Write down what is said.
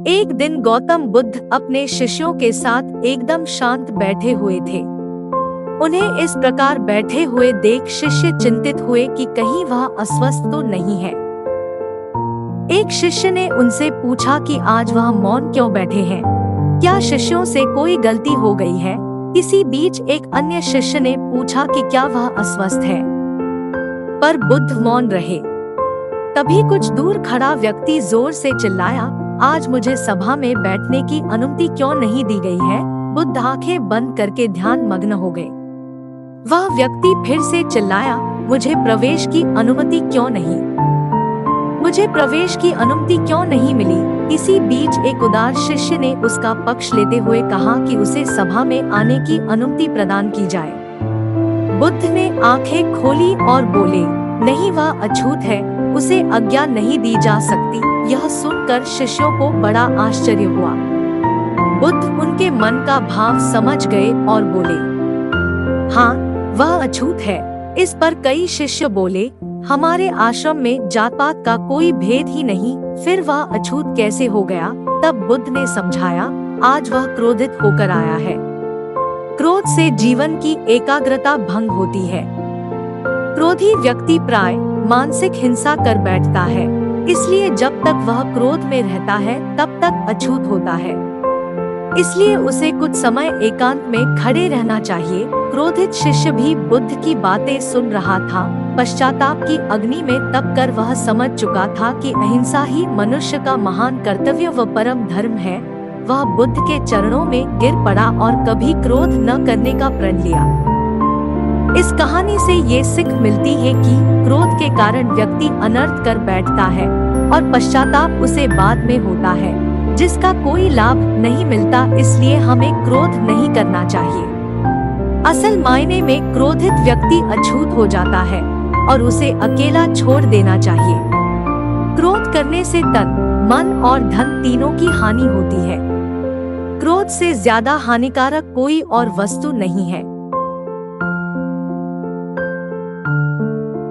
एक दिन गौतम बुद्ध अपने शिष्यों के साथ एकदम शांत बैठे हुए थे। उन्हें इस प्रकार बैठे हुए देख शिष्य चिंतित हुए कि कहीं वह अस्वस्थ तो नहीं है। एक शिष्य ने उनसे पूछा कि आज वह मौन क्यों बैठे हैं? क्या शिष्यों से कोई गलती हो गई है? इसी बीच एक अन्य शिष्य ने पूछा कि क्या वह अस्वस्थ है? पर बुद्ध मौन रहे। तभी कुछ दूर खड़ा व्यक्ति जोर से चिल्लाया, आज मुझे सभा में बैठने की अनुमति क्यों नहीं दी गई है? बुद्ध आंखें बंद करके ध्यान मग्न हो गए। वह व्यक्ति फिर से चिल्लाया, मुझे प्रवेश की अनुमति क्यों नहीं? मुझे प्रवेश की अनुमति क्यों नहीं मिली? इसी बीच एक उदार शिष्य ने उसका पक्ष लेते हुए कहा कि उसे सभा में आने की अनुमति प्रदान की जाए। बुद्ध ने आंखें खोली और बोले, नहीं, वह अछूत है, उसे आज्ञा नहीं दी जा सकती। यह सुनकर शिष्यों को बड़ा आश्चर्य हुआ। बुद्ध उनके मन का भाव समझ गए और बोले, हाँ, वह अछूत है। इस पर कई शिष्य बोले, हमारे आश्रम में जात पात का कोई भेद ही नहीं, फिर वह अछूत कैसे हो गया? तब बुद्ध ने समझाया, आज वह क्रोधित होकर आया है। क्रोध से जीवन की एकाग्रता भंग होती है। क्रोधी व्यक्ति प्राय मानसिक हिंसा कर बैठता है, इसलिए जब तक वह क्रोध में रहता है तब तक अछूत होता है। इसलिए उसे कुछ समय एकांत में खड़े रहना चाहिए। क्रोधित शिष्य भी बुद्ध की बातें सुन रहा था। पश्चाताप की अग्नि में तप कर वह समझ चुका था कि अहिंसा ही मनुष्य का महान कर्तव्य व परम धर्म है। वह बुद्ध के चरणों में गिर पड़ा और कभी क्रोध न करने का प्रण लिया। इस कहानी से ये सीख मिलती है कि क्रोध के कारण व्यक्ति अनर्थ कर बैठता है और पश्चाताप उसे बाद में होता है, जिसका कोई लाभ नहीं मिलता। इसलिए हमें क्रोध नहीं करना चाहिए। असल मायने में क्रोधित व्यक्ति अछूत हो जाता है और उसे अकेला छोड़ देना चाहिए। क्रोध करने से तन, मन और धन तीनों की हानि होती है। क्रोध से ज्यादा हानिकारक कोई और वस्तु नहीं है।